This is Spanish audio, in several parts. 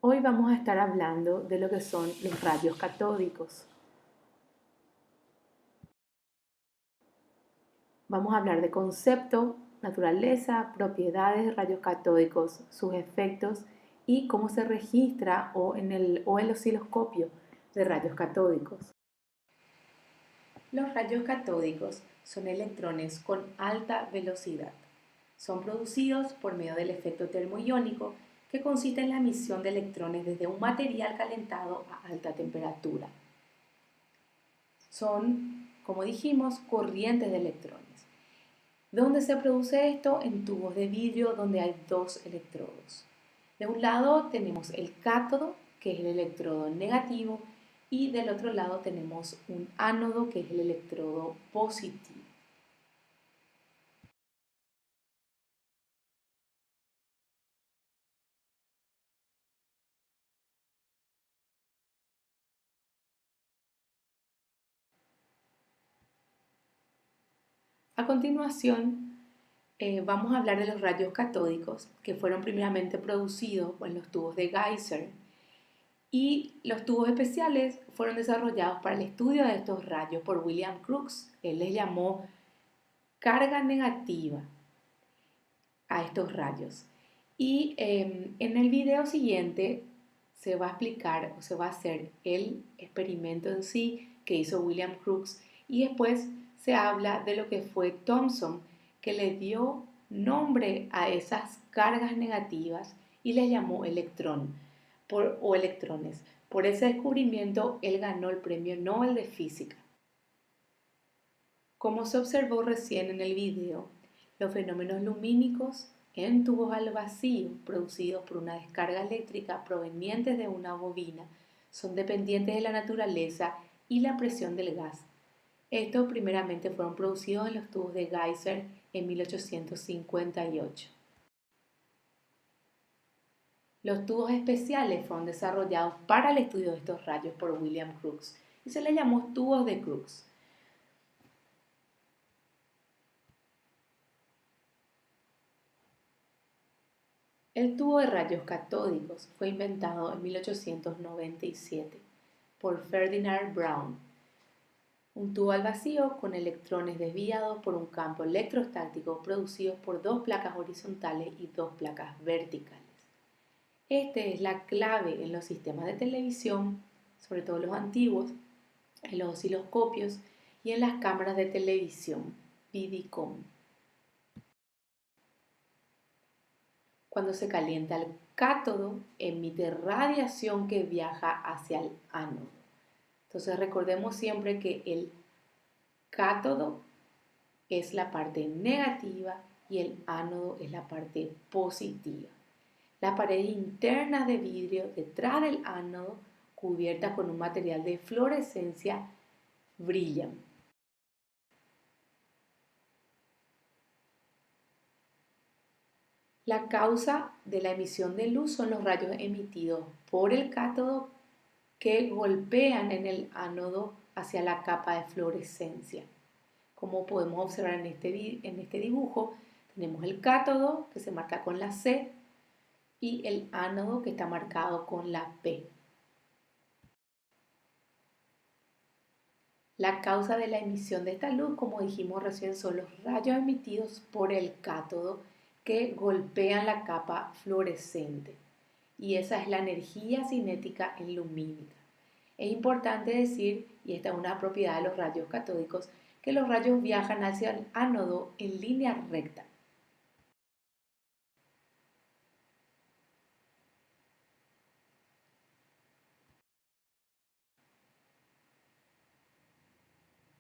Hoy vamos a estar hablando de lo que son los rayos catódicos. Vamos a hablar de concepto, naturaleza, propiedades de rayos catódicos, sus efectos y cómo se registra en el osciloscopio de rayos catódicos. Los rayos catódicos son electrones con alta velocidad. Son producidos por medio del efecto termoiónico, que consiste en la emisión de electrones desde un material calentado a alta temperatura. Son, como dijimos, corrientes de electrones. ¿Dónde se produce esto? En tubos de vidrio donde hay dos electrodos. De un lado tenemos el cátodo, que es el electrodo negativo, y del otro lado tenemos un ánodo, que es el electrodo positivo. A continuación, vamos a hablar de los rayos catódicos, que fueron primeramente producidos en los tubos de Geyser, y los tubos especiales fueron desarrollados para el estudio de estos rayos por William Crookes. Él les llamó carga negativa a estos rayos. Y en el video siguiente se va a explicar o se va a hacer el experimento en sí que hizo William Crookes, y después se habla de lo que fue Thomson, que le dio nombre a esas cargas negativas y les llamó electrones. Por ese descubrimiento él ganó el premio Nobel de Física. Como se observó recién en el video, los fenómenos lumínicos en tubos al vacío producidos por una descarga eléctrica provenientes de una bobina son dependientes de la naturaleza y la presión del gas. Estos primeramente fueron producidos en los tubos de Geyser en 1858. Los tubos especiales fueron desarrollados para el estudio de estos rayos por William Crookes y se les llamó tubos de Crookes. El tubo de rayos catódicos fue inventado en 1897 por Ferdinand Braun, un tubo al vacío con electrones desviados por un campo electrostático producidos por dos placas horizontales y dos placas verticales. Este es la clave en los sistemas de televisión, sobre todo los antiguos, en los osciloscopios y en las cámaras de televisión, Vidicom. Cuando se calienta el cátodo, emite radiación que viaja hacia el ánodo. Entonces recordemos siempre que el cátodo es la parte negativa y el ánodo es la parte positiva. Las paredes internas de vidrio detrás del ánodo, cubiertas con un material de fluorescencia, brillan. La causa de la emisión de luz son los rayos emitidos por el cátodo que golpean en el ánodo hacia la capa de fluorescencia. Como podemos observar en este dibujo, tenemos el cátodo que se marca con la C y el ánodo que está marcado con la P. La causa de la emisión de esta luz, como dijimos recién, son los rayos emitidos por el cátodo que golpean la capa fluorescente. Y esa es la energía cinética en lumínica. Es importante decir, y esta es una propiedad de los rayos catódicos, que los rayos viajan hacia el ánodo en línea recta.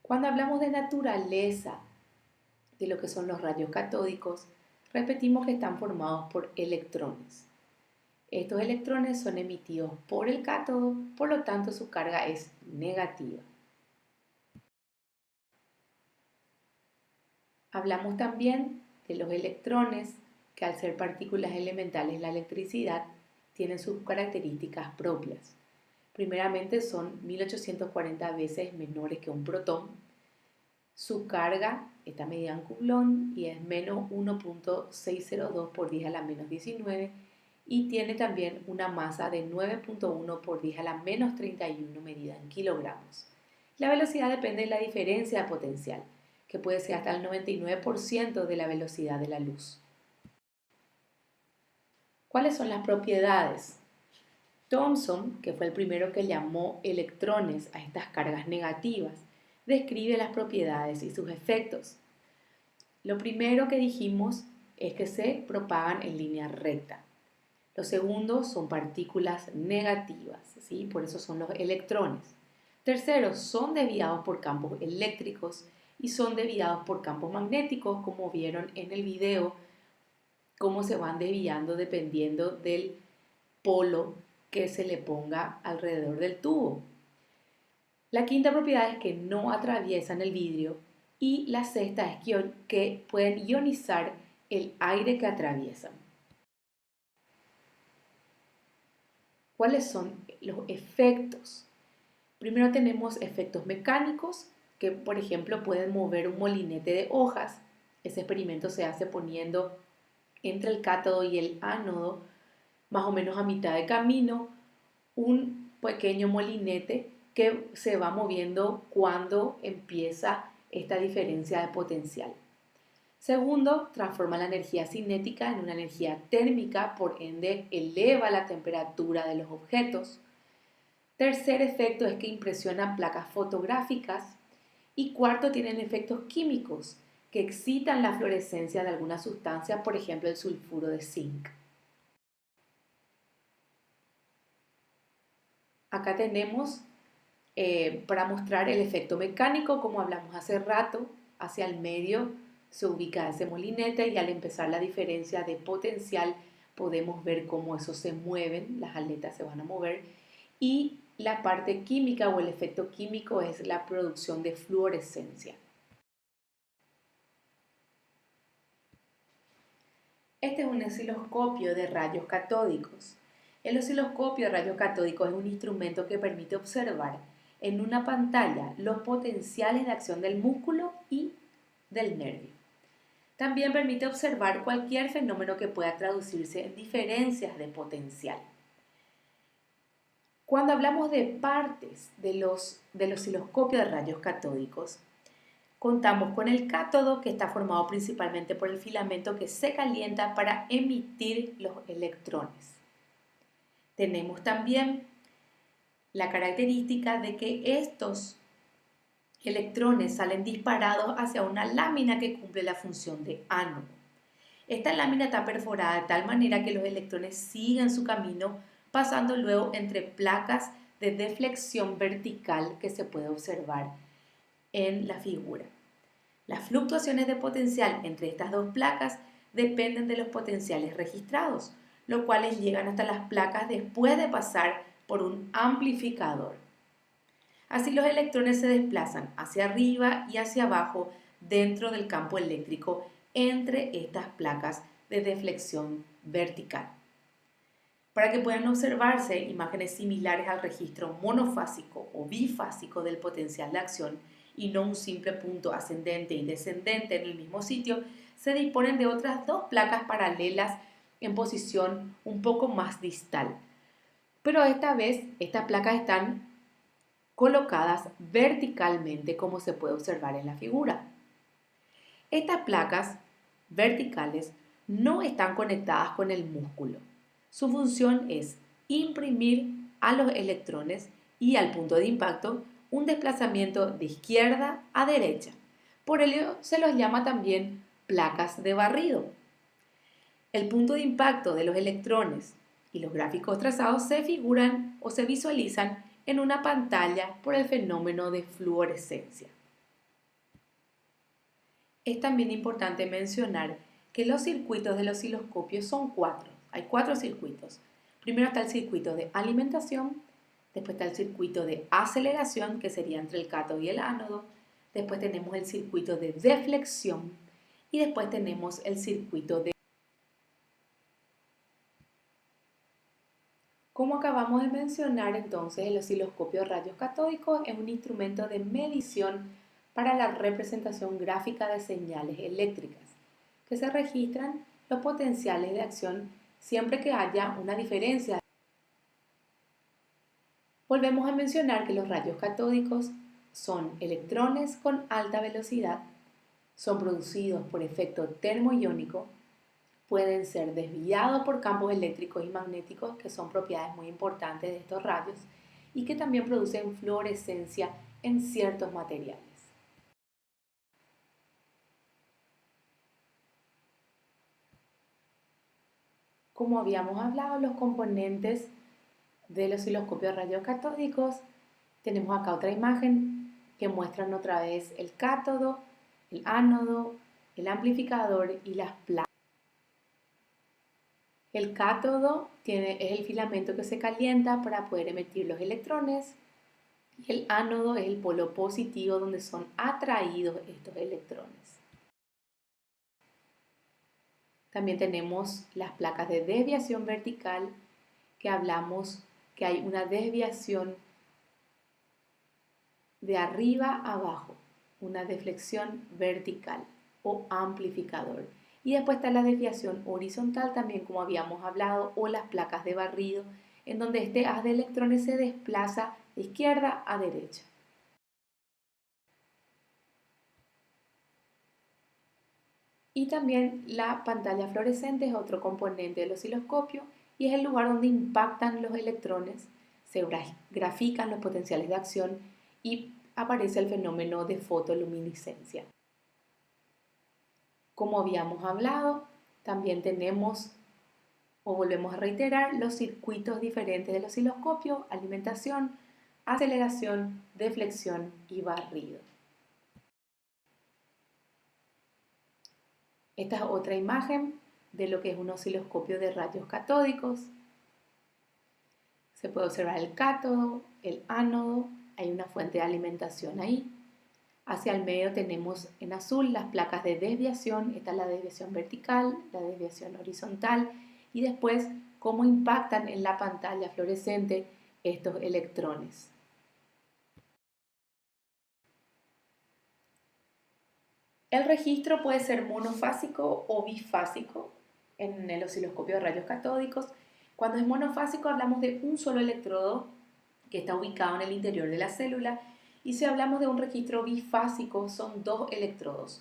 Cuando hablamos de naturaleza de lo que son los rayos catódicos, repetimos que están formados por electrones. Estos electrones son emitidos por el cátodo, por lo tanto su carga es negativa. Hablamos también de los electrones que, al ser partículas elementales en la electricidad, tienen sus características propias. Primeramente son 1840 veces menores que un protón. Su carga está medida en Coulomb y es menos 1.602 por 10 a la menos 19, y tiene también una masa de 9.1 por 10 a la menos 31 medida en kilogramos. La velocidad depende de la diferencia de potencial, que puede ser hasta el 99% de la velocidad de la luz. ¿Cuáles son las propiedades? Thomson, que fue el primero que llamó electrones a estas cargas negativas, describe las propiedades y sus efectos. Lo primero que dijimos es que se propagan en línea recta. Lo segundo son partículas negativas, ¿sí? Por eso son los electrones. Tercero, son desviados por campos eléctricos y son desviados por campos magnéticos, como vieron en el video, cómo se van desviando dependiendo del polo que se le ponga alrededor del tubo. La quinta propiedad es que no atraviesan el vidrio y la sexta es que pueden ionizar el aire que atraviesan. ¿Cuáles son los efectos? Primero tenemos efectos mecánicos que, por ejemplo, pueden mover un molinete de hojas. Ese experimento se hace poniendo entre el cátodo y el ánodo, más o menos a mitad de camino, un pequeño molinete que se va moviendo cuando empieza esta diferencia de potencial. Segundo, transforma la energía cinética en una energía térmica, por ende eleva la temperatura de los objetos. Tercer efecto es que impresiona placas fotográficas. Y cuarto, tienen efectos químicos que excitan la fluorescencia de alguna sustancia, por ejemplo el sulfuro de zinc. Acá tenemos para mostrar el efecto mecánico, como hablamos hace rato, hacia el medio se ubica ese molinete y al empezar la diferencia de potencial podemos ver cómo eso se mueven, las aletas se van a mover, y la parte química o el efecto químico es la producción de fluorescencia. Este es un osciloscopio de rayos catódicos. El osciloscopio de rayos catódicos es un instrumento que permite observar en una pantalla los potenciales de acción del músculo y del nervio. También permite observar cualquier fenómeno que pueda traducirse en diferencias de potencial. Cuando hablamos de partes del osciloscopio de rayos catódicos, contamos con el cátodo, que está formado principalmente por el filamento que se calienta para emitir los electrones. Tenemos también la característica de que estos electrones salen disparados hacia una lámina que cumple la función de ánodo. Esta lámina está perforada de tal manera que los electrones siguen su camino, pasando luego entre placas de deflexión vertical que se puede observar en la figura. Las fluctuaciones de potencial entre estas dos placas dependen de los potenciales registrados, los cuales llegan hasta las placas después de pasar por un amplificador. Así los electrones se desplazan hacia arriba y hacia abajo dentro del campo eléctrico entre estas placas de deflexión vertical. Para que puedan observarse imágenes similares al registro monofásico o bifásico del potencial de acción y no un simple punto ascendente y descendente en el mismo sitio, se disponen de otras dos placas paralelas en posición un poco más distal. Pero esta vez estas placas están colocadas verticalmente, como se puede observar en la figura. Estas placas verticales no están conectadas con el músculo. Su función es imprimir a los electrones y al punto de impacto un desplazamiento de izquierda a derecha. Por ello se los llama también placas de barrido. El punto de impacto de los electrones y los gráficos trazados se figuran o se visualizan en una pantalla por el fenómeno de fluorescencia. Es también importante mencionar que los circuitos del osciloscopio son cuatro. Hay cuatro circuitos. Primero está el circuito de alimentación, después está el circuito de aceleración, que sería entre el cátodo y el ánodo, después tenemos el circuito de deflexión y después tenemos el circuito de... Como acabamos de mencionar, entonces, el osciloscopio de rayos catódicos es un instrumento de medición para la representación gráfica de señales eléctricas, que se registran los potenciales de acción siempre que haya una diferencia. Volvemos a mencionar que los rayos catódicos son electrones con alta velocidad, son producidos por efecto termoiónico, pueden ser desviados por campos eléctricos y magnéticos, que son propiedades muy importantes de estos rayos, y que también producen fluorescencia en ciertos materiales. Como habíamos hablado, los componentes del osciloscopio de rayos catódicos, tenemos acá otra imagen que muestran otra vez el cátodo, el ánodo, el amplificador y las placas. El cátodo es el filamento que se calienta para poder emitir los electrones y el ánodo es el polo positivo donde son atraídos estos electrones. También tenemos las placas de desviación vertical, que hablamos que hay una desviación de arriba a abajo, una deflexión vertical o amplificador. Y después está la desviación horizontal también, como habíamos hablado, o las placas de barrido, en donde este haz de electrones se desplaza de izquierda a derecha. Y también la pantalla fluorescente es otro componente del osciloscopio y es el lugar donde impactan los electrones, se grafican los potenciales de acción y aparece el fenómeno de fotoluminiscencia. Como habíamos hablado, también tenemos, o volvemos a reiterar, los circuitos diferentes del osciloscopio: alimentación, aceleración, deflexión y barrido. Esta es otra imagen de lo que es un osciloscopio de rayos catódicos. Se puede observar el cátodo, el ánodo, hay una fuente de alimentación ahí. Hacia el medio tenemos en azul las placas de desviación, esta es la desviación vertical, la desviación horizontal y después cómo impactan en la pantalla fluorescente estos electrones. El registro puede ser monofásico o bifásico en el osciloscopio de rayos catódicos. Cuando es monofásico hablamos de un solo electrodo que está ubicado en el interior de la célula, y si hablamos de un registro bifásico son dos electrodos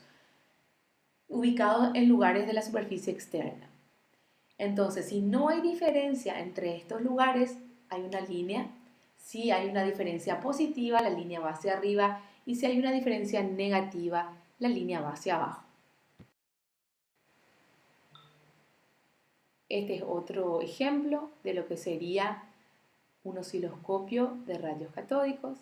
ubicados en lugares de la superficie externa. Entonces, si no hay diferencia entre estos lugares, hay una línea. Si hay una diferencia positiva, la línea va hacia arriba, y si hay una diferencia negativa, la línea va hacia abajo. Este es otro ejemplo de lo que sería un osciloscopio de rayos catódicos.